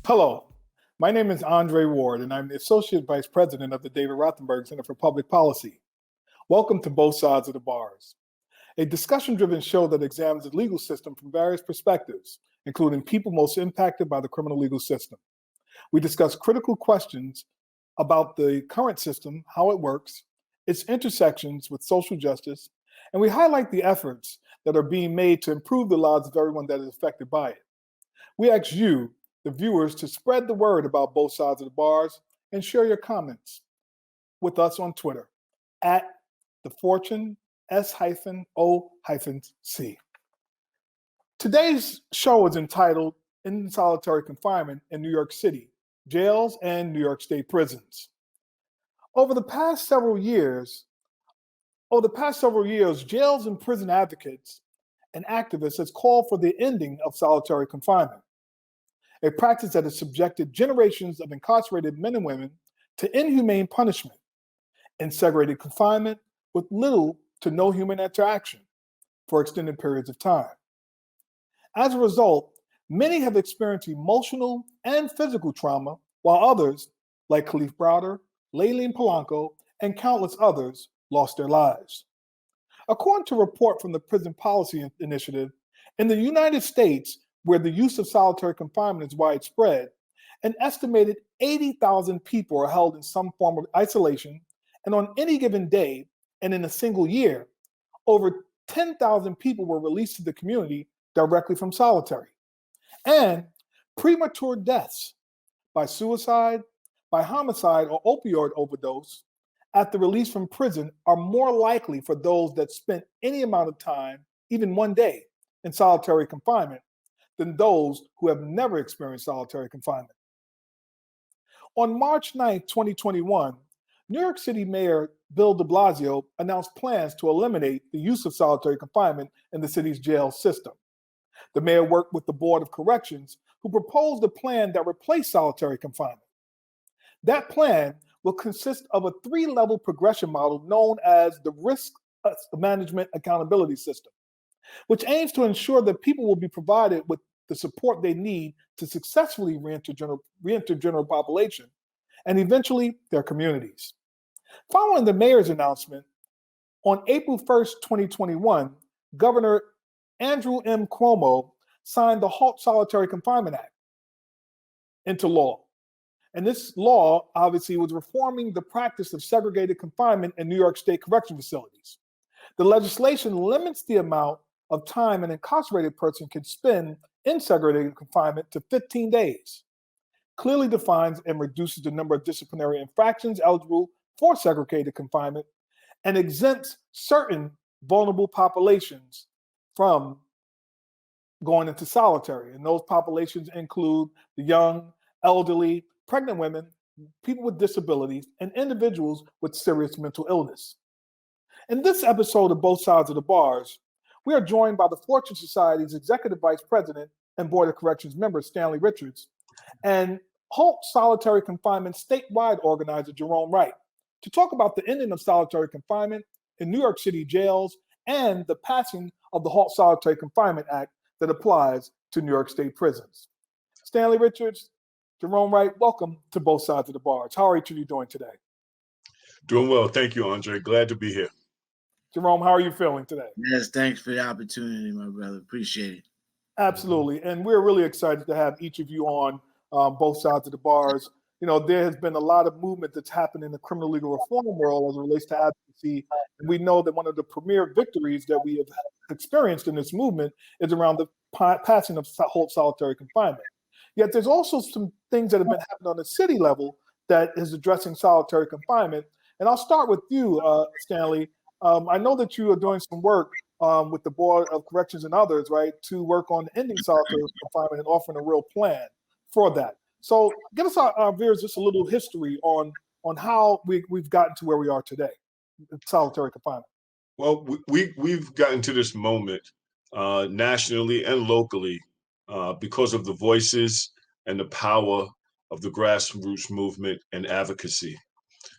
Hello, my name is Andre Ward, and I'm the Associate Vice President of the David Rothenberg Center for Public Policy. Welcome to Both Sides of the Bars, a discussion-driven show that examines the legal system from various perspectives, including people most impacted by the criminal legal system. We discuss critical questions about the current system, how it works, its intersections with social justice, and we highlight the efforts that are being made to improve the lives of everyone that is affected by it. We ask you, the viewers, to spread the word about Both Sides of the Bars and share your comments with us on Twitter at the Fortune S-O-C. Today's show is entitled In Solitary Confinement in New York City, Jails and New York State Prisons. Over the past several years, jails and prison advocates and activists has called for the ending of solitary confinement, a practice that has subjected generations of incarcerated men and women to inhumane punishment and segregated confinement with little to no human interaction for extended periods of time. As a result, many have experienced emotional and physical trauma, while others, like Khalif Browder, Layleen Polanco, and countless others, lost their lives. According to a report from the Prison Policy Initiative, in the United States, where the use of solitary confinement is widespread, an estimated 80,000 people are held in some form of isolation, and on any given day, and in a single year, over 10,000 people were released to the community directly from solitary. And premature deaths by suicide, by homicide, or opioid overdose at the release from prison are more likely for those that spent any amount of time, even one day, in solitary confinement than those who have never experienced solitary confinement. On March 9, 2021, New York City Mayor Bill de Blasio announced plans to eliminate the use of solitary confinement in the city's jail system. The mayor worked with the Board of Corrections, who proposed a plan that replaced solitary confinement. That plan will consist of a three-level progression model known as the Risk Management Accountability System, which aims to ensure that people will be provided with the support they need to successfully reenter general population and eventually their communities. Following the mayor's announcement, on April 1st, 2021, Governor Andrew M. Cuomo signed the Halt Solitary Confinement Act into law. And this law obviously was reforming the practice of segregated confinement in New York State correction facilities. The legislation limits the amount of time an incarcerated person can spend in segregated confinement to 15 days, clearly defines and reduces the number of disciplinary infractions eligible for segregated confinement, and exempts certain vulnerable populations from going into solitary. And those populations include the young, elderly, pregnant women, people with disabilities, and individuals with serious mental illness. In this episode of Both Sides of the Bars, we are joined by the Fortune Society's Executive Vice President and Board of Corrections member, Stanley Richards, and Halt Solitary Confinement statewide organizer, Jerome Wright, to talk about the ending of solitary confinement in New York City jails and the passing of the Halt Solitary Confinement Act that applies to New York State prisons. Stanley Richards, Jerome Wright, welcome to Both Sides of the Bars. How are each of you doing today? Doing well. Thank you, Andre. Glad to be here. Jerome, how are you feeling today? Yes, thanks for the opportunity, my brother. Appreciate it. Absolutely. And we're really excited to have each of you on Both Sides of the Bars. You know, there has been a lot of movement that's happened in the criminal legal reform world as it relates to advocacy. And we know that one of the premier victories that we have experienced in this movement is around the passing of Halt Solitary Confinement. Yet there's also some things that have been happening on the city level that is addressing solitary confinement. And I'll start with you, Stanley. I know that you are doing some work with the Board of Corrections and others, right, to work on ending solitary confinement and offering a real plan for that. So give us our viewers just a little history on how we've gotten to where we are today, solitary confinement. Well, we've gotten to this moment nationally and locally because of the voices and the power of the grassroots movement and advocacy.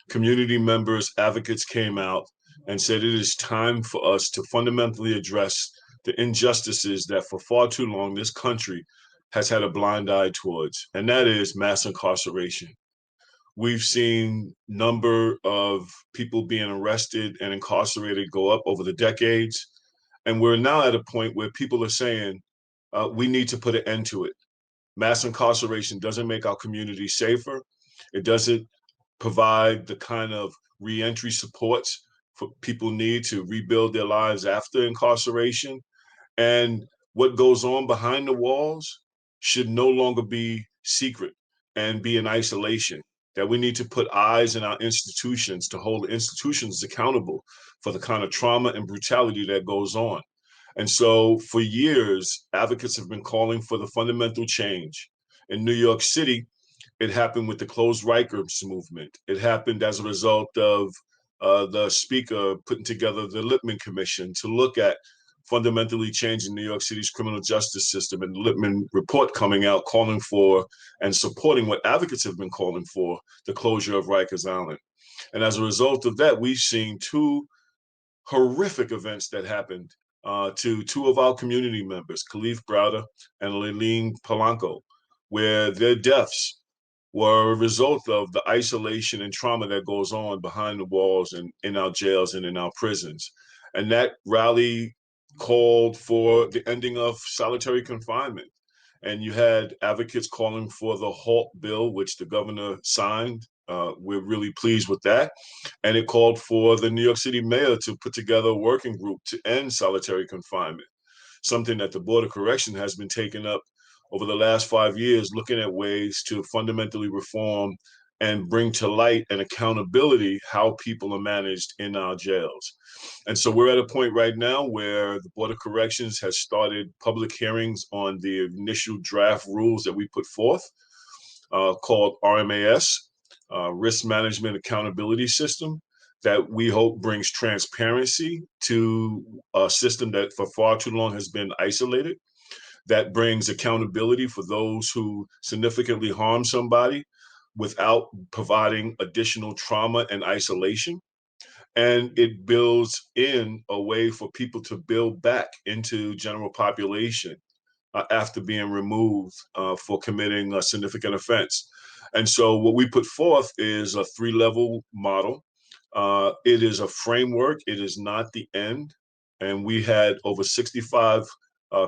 Community members, advocates came out and said it is time for us to fundamentally address the injustices that for far too long this country has had a blind eye towards, and that is mass incarceration. We've seen number of people being arrested and incarcerated go up over the decades. And we're now at a point where people are saying, we need to put an end to it. Mass incarceration doesn't make our community safer. It doesn't provide the kind of reentry supports for people need to rebuild their lives after incarceration. And what goes on behind the walls should no longer be secret and be in isolation. That we need to put eyes in our institutions to hold institutions accountable for the kind of trauma and brutality that goes on. And so for years, advocates have been calling for the fundamental change. In New York City, it happened with the closed Rikers movement. It happened as a result of the speaker putting together the Lippman Commission to look at fundamentally changing New York City's criminal justice system, and the Lippman report coming out calling for and supporting what advocates have been calling for, the closure of Rikers Island. And as a result of that, we've seen two horrific events that happened to two of our community members, Khalif Browder and Layleen Polanco, where their deaths were a result of the isolation and trauma that goes on behind the walls and in our jails and in our prisons. And that rally called for the ending of solitary confinement. And you had advocates calling for the HALT bill, which the governor signed. We're really pleased with that. And it called for the New York City mayor to put together a working group to end solitary confinement, something that the Board of Correction has been taking up over the last 5 years, looking at ways to fundamentally reform and bring to light and accountability how people are managed in our jails. And so we're at a point right now where the Board of Corrections has started public hearings on the initial draft rules that we put forth, called RMAS, Risk Management Accountability System, that we hope brings transparency to a system that for far too long has been isolated, that brings accountability for those who significantly harm somebody without providing additional trauma and isolation. And it builds in a way for people to build back into general population after being removed for committing a significant offense. And so what we put forth is a 3-level model. It is a framework. It is not the end. And we had over 65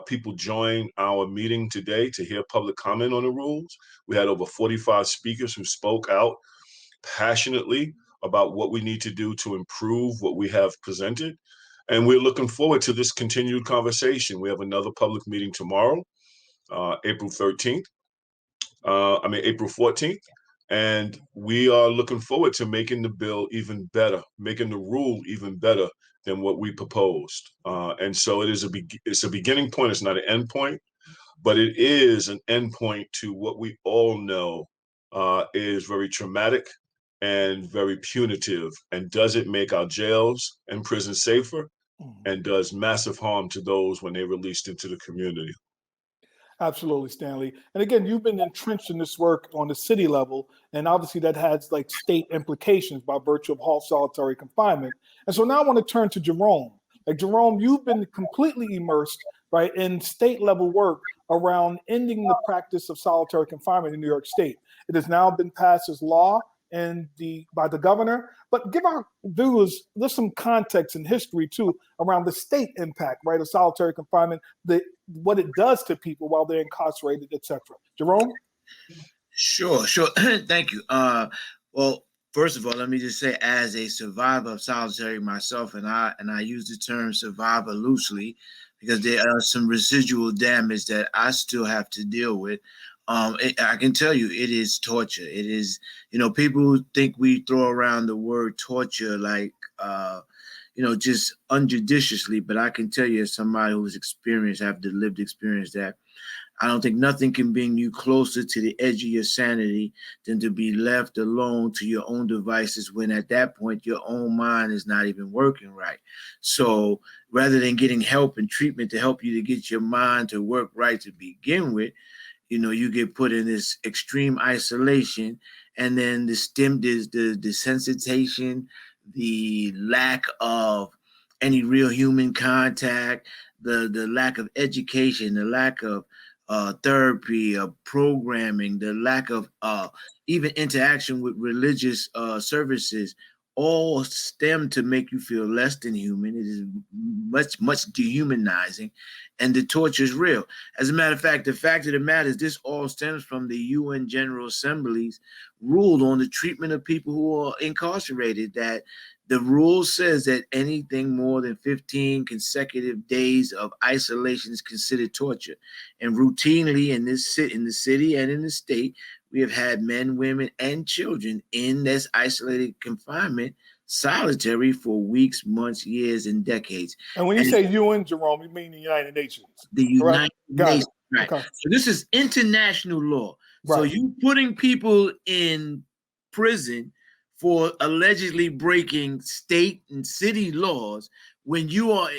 people join our meeting today to hear public comment on the rules. We had over 45 speakers who spoke out passionately about what we need to do to improve what we have presented. And we're looking forward to this continued conversation. We have another public meeting tomorrow, April 13th. April 14th. And we are looking forward to making the bill even better, making the rule even better than what we proposed. And so it's a beginning point. It's not an end point, but it is an end point to what we all know is very traumatic and very punitive, and doesn't make our jails and prisons safer, and does massive harm to those when they're released into the community. Absolutely, Stanley. And again, you've been entrenched in this work on the city level, and obviously that has like state implications by virtue of halt solitary confinement. And so now I want to turn to Jerome. Like Jerome, you've been completely immersed, right, in state level work around ending the practice of solitary confinement in New York State. It has now been passed as law by the governor. But give our viewers just some context and history too around the state impact, right, of solitary confinement, what it does to people while they're incarcerated, et cetera. Jerome? Sure. Thank you. Well, first of all, let me just say, as a survivor of solitary myself, and I use the term survivor loosely because there are some residual damage that I still have to deal with. I can tell you it is torture. It is, people think we throw around the word torture like, just unjudiciously, but I can tell you as somebody who's experienced, have the lived experience, that I don't think nothing can bring you closer to the edge of your sanity than to be left alone to your own devices when at that point your own mind is not even working right. So rather than getting help and treatment to help you to get your mind to work right to begin with, you get put in this extreme isolation, and then the desensitization, the lack of any real human contact, the lack of education, the lack of therapy, programming, the lack of even interaction with religious services, all stem to make you feel less than human. It is much dehumanizing, and the torture is real. As a matter of fact the matter is this all stems from the UN General Assembly's rule on the treatment of people who are incarcerated, that the rule says that anything more than 15 consecutive days of isolation is considered torture. And routinely in the city and in the state, we have had men, women, and children in this isolated confinement, solitary, for weeks, months, years, and decades. And when you say UN, Jerome, you mean the United Nations, The correct? United Got Nations, it. right? Okay. So this is international law. So Right. you putting people in prison for allegedly breaking state and city laws when you are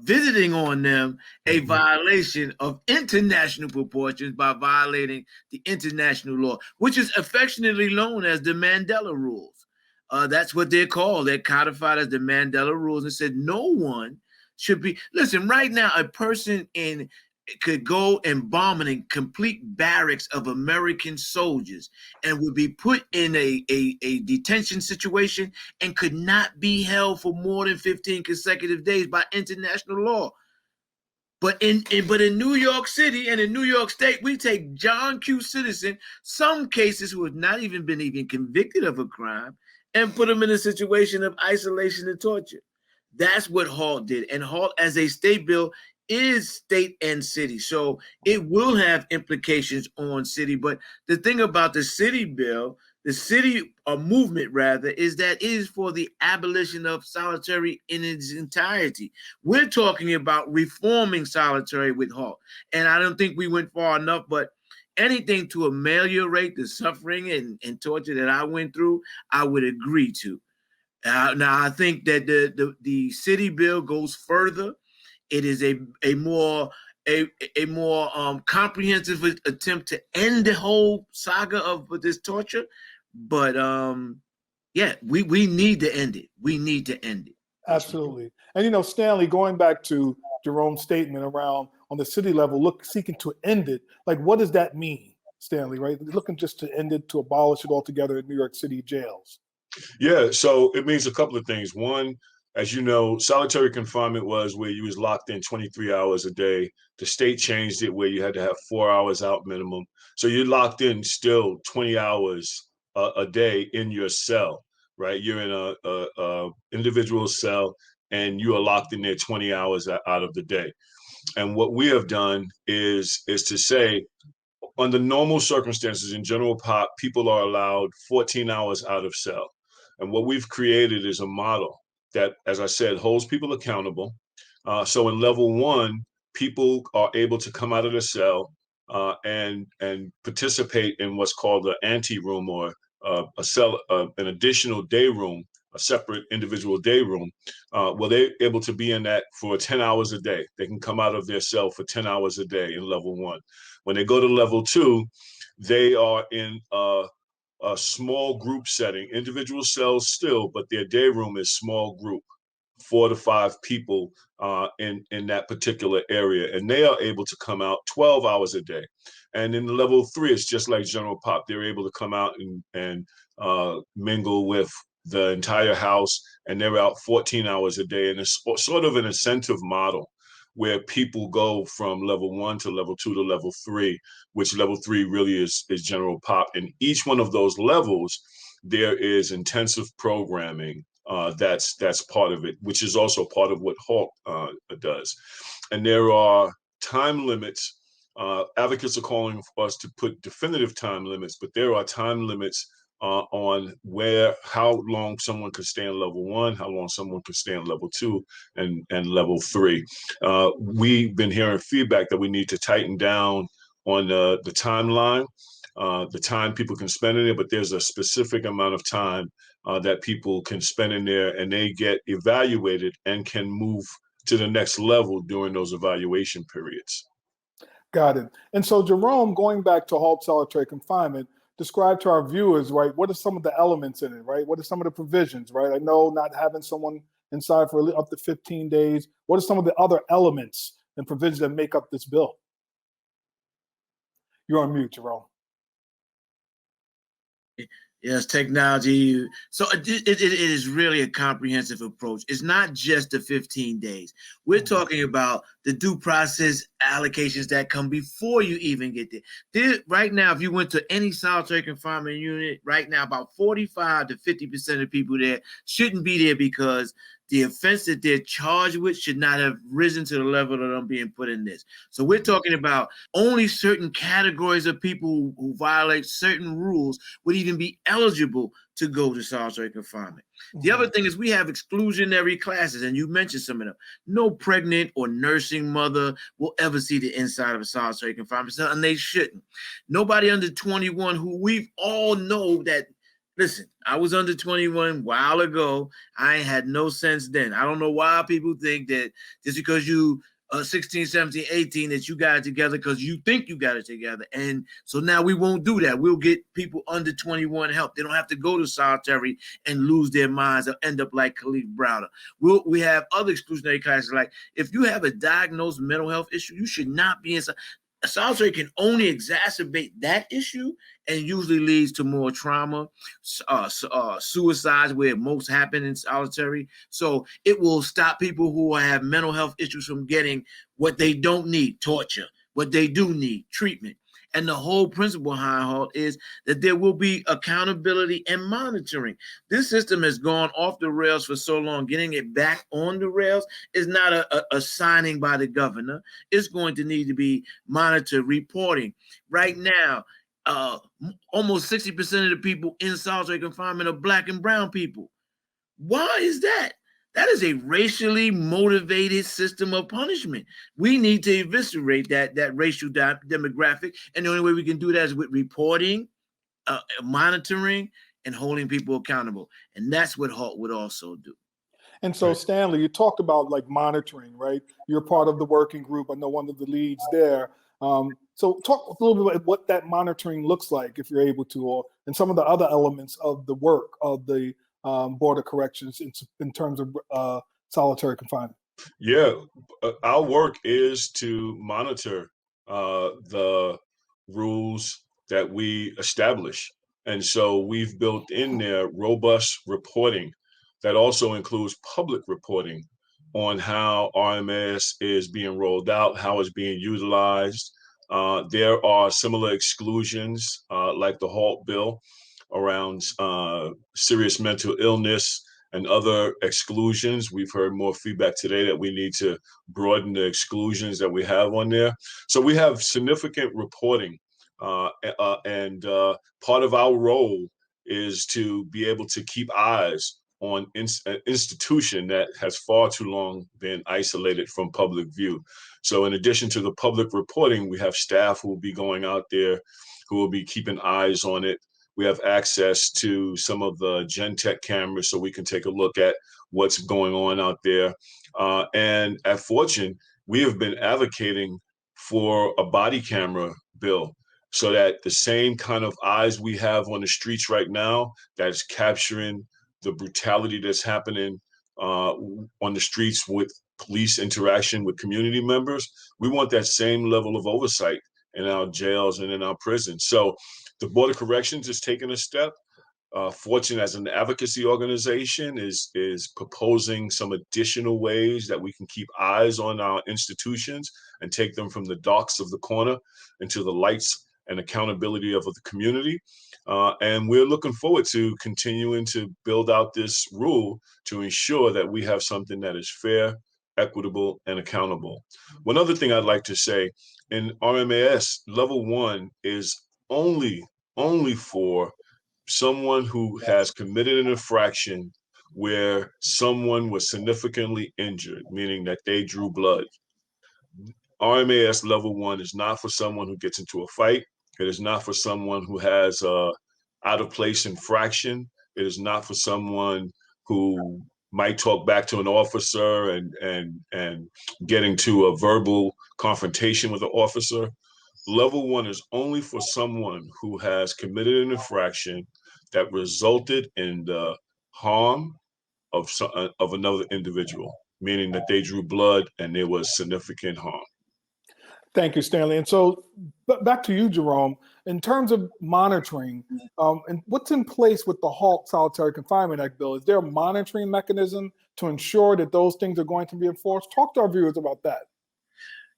visiting on them a violation of international proportions by violating the international law, which is affectionately known as the Mandela Rules. That's what they're called. They're codified as the Mandela Rules, and said no one should be. Listen, right now, a person could go and bomb in complete barracks of American soldiers and would be put in a detention situation and could not be held for more than 15 consecutive days by international law. But in New York City and in New York State, we take John Q. Citizen, some cases who have not even been convicted of a crime, and put them in a situation of isolation and torture. That's what HALT did. And HALT, as a state bill, is state and city. So it will have implications on city. But the thing about the city bill, the city movement rather, is that it is for the abolition of solitary in its entirety. We're talking about reforming solitary with HALT. And I don't think we went far enough, but anything to ameliorate the suffering and torture that I went through, I would agree to. Now, I think that the city bill goes further. It is a more comprehensive attempt to end the whole saga of this torture. But yeah, we need to end it. We need to end it. Absolutely. And Stanley, going back to Jerome's statement around on the city level, seeking to end it, like what does that mean, Stanley, right? Looking just to end it, to abolish it altogether in New York City jails. Yeah, so it means a couple of things. One, as you know, solitary confinement was where you was locked in 23 hours a day. The state changed it where you had to have 4 hours out minimum. So you're locked in still 20 hours a day in your cell, right? You're in a individual cell and you are locked in there 20 hours out of the day. And what we have done is to say, under normal circumstances in general pop, people are allowed 14 hours out of cell. And what we've created is a model that, as I said, holds people accountable. So in level 1, people are able to come out of the cell and participate in what's called the ante room, or a cell, an additional day room, a separate individual day room. Well, they're able to be in that for 10 hours a day. They can come out of their cell for 10 hours a day in level 1. When they go to level 2, they are in a small group setting, individual cells still, but their day room is small group, 4 to 5 people in that particular area. And they are able to come out 12 hours a day. And in level 3, it's just like general pop. They're able to come out and mingle with the entire house, and they're out 14 hours a day. And it's sort of an incentive model where people go from level 1 to level 2 to level 3, which level 3 really is general pop. And each one of those levels, there is intensive programming that's part of it, which is also part of what HALT does. And there are time limits. Advocates are calling for us to put definitive time limits, but there are time limits on how long someone could stay in level 1, how long someone could stay in level 2, and level 3. We've been hearing feedback that we need to tighten down on the timeline, the time people can spend in there, but there's a specific amount of time that people can spend in there, and they get evaluated and can move to the next level during those evaluation periods. Got it. And so, Jerome, going back to HALT solitary confinement, describe to our viewers, right, what are some of the elements in it, right? What are some of the provisions, right? I know not having someone inside for up to 15 days. What are some of the other elements and provisions that make up this bill? You're on mute, Jerome. Yes, technology. So it is really a comprehensive approach. It's not just the 15 days. We're talking about the due process allocations that come before you even get there. Right now, if you went to any solitary confinement unit, right now, about 45 to 50% of people there shouldn't be there because the offense that they're charged with should not have risen to the level of them being put in this. So we're talking about only certain categories of people who violate certain rules would even be eligible to go to solitary confinement. The other thing is we have exclusionary classes, and you mentioned some of them. No pregnant or nursing mother will ever see the inside of a solitary confinement cell, and they shouldn't. Nobody under 21 who we all know that. Listen, I was under 21 a while ago. I ain't had no sense then. I don't know why people think that just because you 16, 17, 18 that you got it together because you think you got it together. And so now we won't do that. We'll get people under 21 help. They don't have to go to solitary and lose their minds or end up like Khalif Browder. We have other exclusionary classes like if you have a diagnosed mental health issue, you should not be in solitary can only exacerbate that issue and usually leads to more trauma, suicides where most happen in solitary. So it will stop people who have mental health issues from getting what they don't need, torture, what they do need, treatment. And the whole principle behind HALT is that there will be accountability and monitoring. This system has gone off the rails for so long. Getting it back on the rails is not a signing by the governor. It's going to need to be monitored, reporting. Right now, almost 60% of the people in solitary confinement are Black and brown people. Why is that? That is a racially motivated system of punishment. We need to eviscerate that racial demographic. And the only way we can do that is with reporting, monitoring, and holding people accountable. And that's what HALT would also do. And so, Stanley, you talked about like monitoring, right? You're part of the working group. I know one of the leads there. So talk a little bit about what that monitoring looks like, if you're able to, and some of the other elements of the work of the Board of Corrections in terms of solitary confinement. Yeah, our work is to monitor the rules that we establish. And so we've built in there robust reporting that also includes public reporting on how RMS is being rolled out, how it's being utilized. There are similar exclusions like the HALT bill around serious mental illness and other exclusions. We've heard more feedback today that we need to broaden the exclusions that we have on there. So we have significant reporting, and part of our role is to be able to keep eyes on an institution that has far too long been isolated from public view. So in addition to the public reporting, we have staff who will be going out there, who will be keeping eyes on it. We have access to some of the Gen-Tech cameras so we can take a look at what's going on out there. And at Fortune, we have been advocating for a body camera bill so that the same kind of eyes we have on the streets right now that's capturing the brutality that's happening on the streets with police interaction with community members, we want that same level of oversight in our jails and in our prisons. So the Board of Corrections is taking a step. Fortune, as an advocacy organization, is proposing some additional ways that we can keep eyes on our institutions and take them from the darks of the corner into the lights and accountability of the community. And we're looking forward to continuing to build out this rule to ensure that we have something that is fair, equitable, and accountable. One other thing I'd like to say, in RMAS, level 1 is only for someone who has committed an infraction where someone was significantly injured, meaning that they drew blood. RMAS level 1 is not for someone who gets into a fight. It is not for someone who has a out of place infraction. It is not for someone who might talk back to an officer and get into a verbal confrontation with an officer. Level 1 is only for someone who has committed an infraction that resulted in the harm of another individual, meaning that they drew blood and there was significant harm. Thank you, Stanley. And so back to you, Jerome, in terms of monitoring, and what's in place with the HALT Solitary Confinement Act bill? Is there a monitoring mechanism to ensure that those things are going to be enforced? Talk to our viewers about that.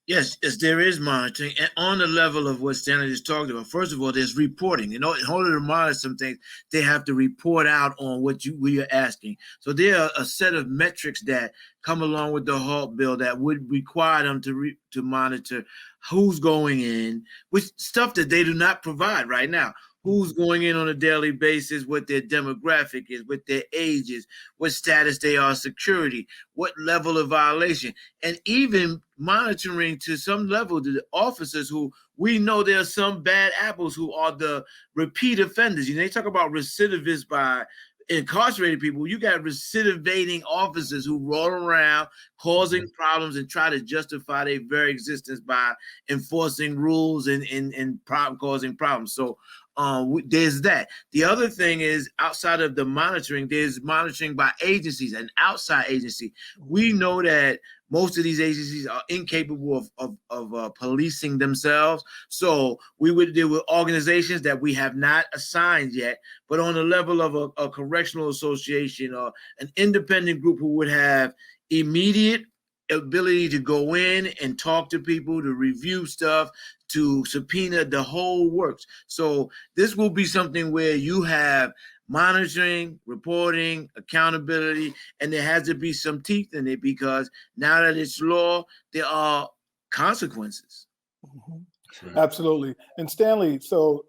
Yes, there is monitoring, and on the level of what Stanley just talked about. First of all, there's reporting. In order to monitor some things, they have to report out on what you're asking. So there are a set of metrics that come along with the HALT bill that would require them to monitor who's going in, with stuff that they do not provide right now. Who's going in on a daily basis, what their demographic is, what their age is, what status they are, security, what level of violation, and even monitoring to some level the officers who we know there are some bad apples who are the repeat offenders. They talk about recidivists by incarcerated people. You got recidivating officers who roll around causing problems and try to justify their very existence by enforcing rules and causing problems. So there's that. The other thing is, outside of the monitoring, there's monitoring by agencies, an outside agency. We know that most of these agencies are incapable of policing themselves. So we would deal with organizations that we have not assigned yet, but on the level of a correctional association or an independent group who would have immediate ability to go in and talk to people, to review stuff, to subpoena, the whole works. So this will be something where you have monitoring, reporting, accountability, and there has to be some teeth in it, because now that it's law, there are consequences. Mm-hmm. Sure. Absolutely. And Stanley, so,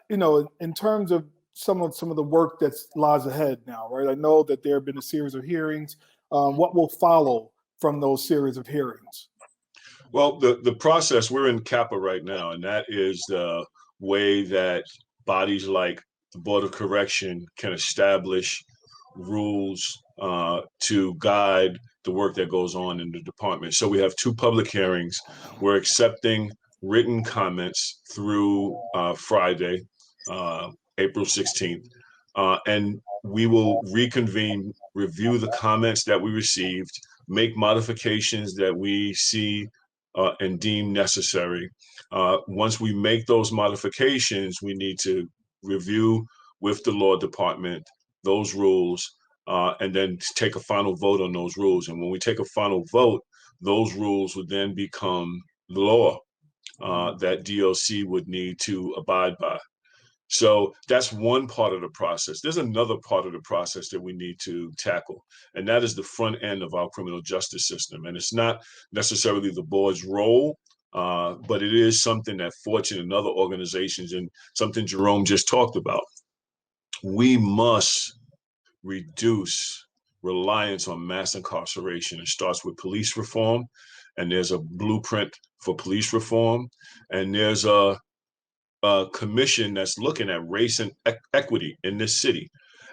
in terms of some of the work that lies ahead now, right? I know that there have been a series of hearings. What will follow from those series of hearings? Well, the process, we're in CAPA right now, and that is the way that bodies like the Board of Correction can establish rules to guide the work that goes on in the department. So we have 2 public hearings. We're accepting written comments through Friday, April 16th, and we will reconvene, review the comments that we received, make modifications that we see and deem necessary. Once we make those modifications, we need to review with the law department those rules, and then take a final vote on those rules. And when we take a final vote, those rules would then become law that DLC would need to abide by. So that's one part of the process. There's another part of the process that we need to tackle, and that is the front end of our criminal justice system. And it's not necessarily the board's role, but it is something that Fortune and other organizations, and something Jerome just talked about. We must reduce reliance on mass incarceration. It starts with police reform, and there's a blueprint for police reform, and there's a commission that's looking at race and equity in this city.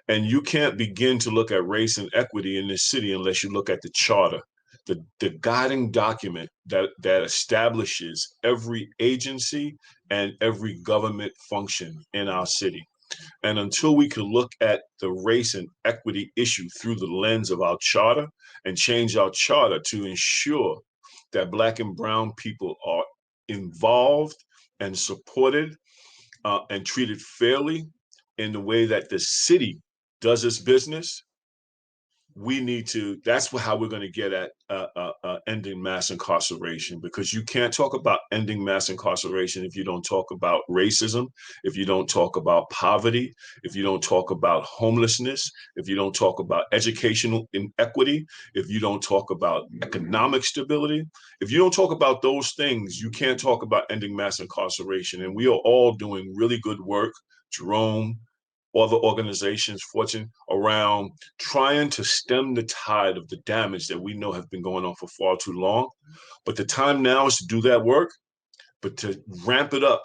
And you can't begin to look at race and equity in this city unless you look at the charter, the guiding document that establishes every agency and every government function in our city. And until we can look at the race and equity issue through the lens of our charter and change our charter to ensure that Black and brown people are involved and supported and treated fairly in the way that the city does its business, we need to, that's how we're going to get at ending mass incarceration, because you can't talk about ending mass incarceration if you don't talk about racism, if you don't talk about poverty, if you don't talk about homelessness, if you don't talk about educational inequity, if you don't talk about economic stability. If you don't talk about those things, you can't talk about ending mass incarceration. And we are all doing really good work, Jerome, other organizations, Fortune, around trying to stem the tide of the damage that we know have been going on for far too long. But the time now is to do that work, but to ramp it up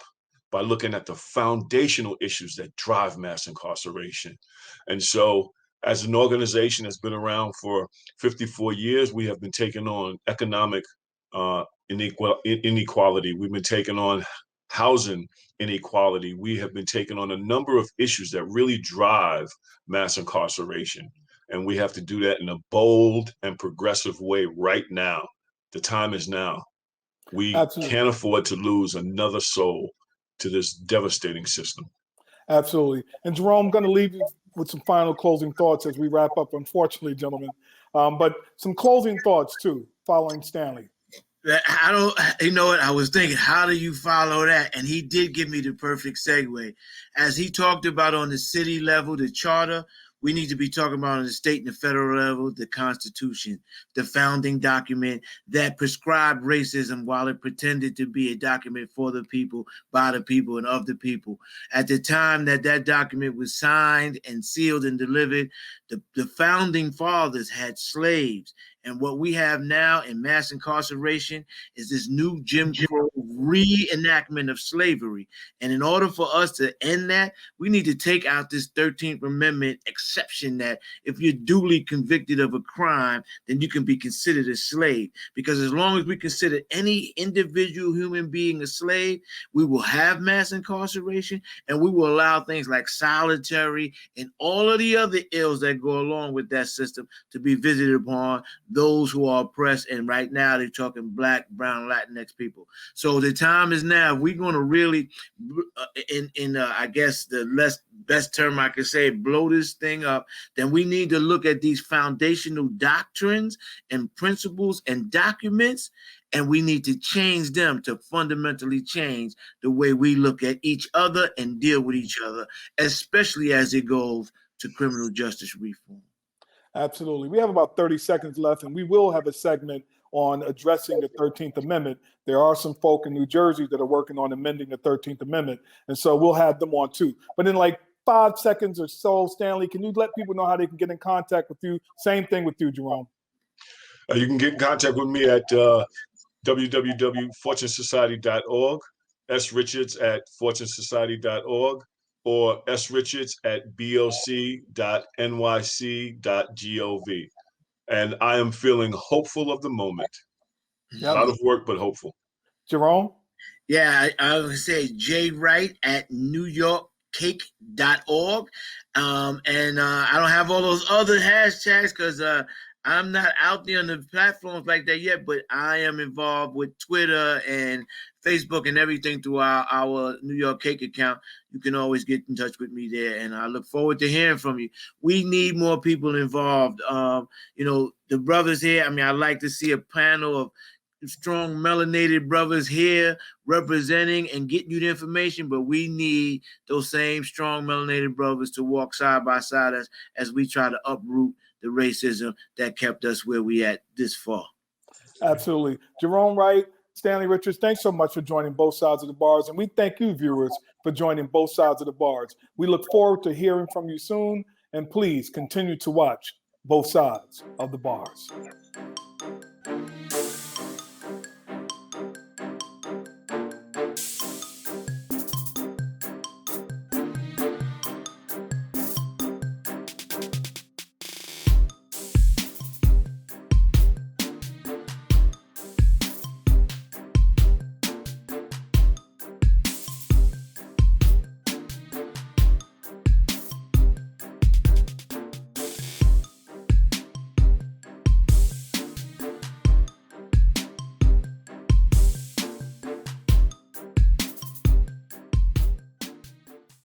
by looking at the foundational issues that drive mass incarceration. And so, as an organization that's been around for 54 years, we have been taking on economic inequality. We've been taking on housing inequality. We have been taking on a number of issues that really drive mass incarceration. And we have to do that in a bold and progressive way right now. The time is now. We Absolutely. can't afford to lose another soul to this devastating system. Absolutely. And Jerome, I'm going to leave you with some final closing thoughts as we wrap up, unfortunately, gentlemen. But some closing thoughts, too, following Stanley. I don't, you know what? I was thinking, how do you follow that? And he did give me the perfect segue. As he talked about on the city level, the charter, we need to be talking about on the state and the federal level, the Constitution, the founding document that prescribed racism while it pretended to be a document for the people, by the people, and of the people. At the time that that document was signed and sealed and delivered, the founding fathers had slaves. And what we have now in mass incarceration is this new Jim Crow reenactment of slavery. And in order for us to end that, we need to take out this 13th Amendment exception that if you're duly convicted of a crime, then you can be considered a slave. Because as long as we consider any individual human being a slave, we will have mass incarceration, and we will allow things like solitary and all of the other ills that go along with that system to be visited upon those who are oppressed. And right now they're talking Black, brown, Latinx people. So the time is now. If we're going to really, I guess the best term I could say, blow this thing up, then we need to look at these foundational doctrines and principles and documents, and we need to change them to fundamentally change the way we look at each other and deal with each other, especially as it goes to criminal justice reform. Absolutely. We have about 30 seconds left, and we will have a segment on addressing the 13th Amendment. There are some folk in New Jersey that are working on amending the 13th Amendment, and so we'll have them on too. But in like 5 seconds or so, Stanley, can you let people know how they can get in contact with you? Same thing with you, Jerome. You can get in contact with me at www.fortunesociety.org, srichards@fortunesociety.org, or srichards@boc.nyc.gov. And I am feeling hopeful of the moment. Yep. A lot of work, but hopeful. Jerome? Yeah, I would say jwright@newyorkcake.org. And I don't have all those other hashtags because I'm not out there on the platforms like that yet, but I am involved with Twitter and Facebook and everything through our New York Cake account. You can always get in touch with me there, and I look forward to hearing from you. We need more people involved. The brothers here, I like to see a panel of strong melanated brothers here representing and getting you the information, but we need those same strong melanated brothers to walk side by side as we try to uproot the racism that kept us where we at this far. Absolutely. Jerome Wright, Stanley Richards, thanks so much for joining Both Sides of the Bars. And we thank you, viewers, for joining Both Sides of the Bars. We look forward to hearing from you soon. And please continue to watch Both Sides of the Bars.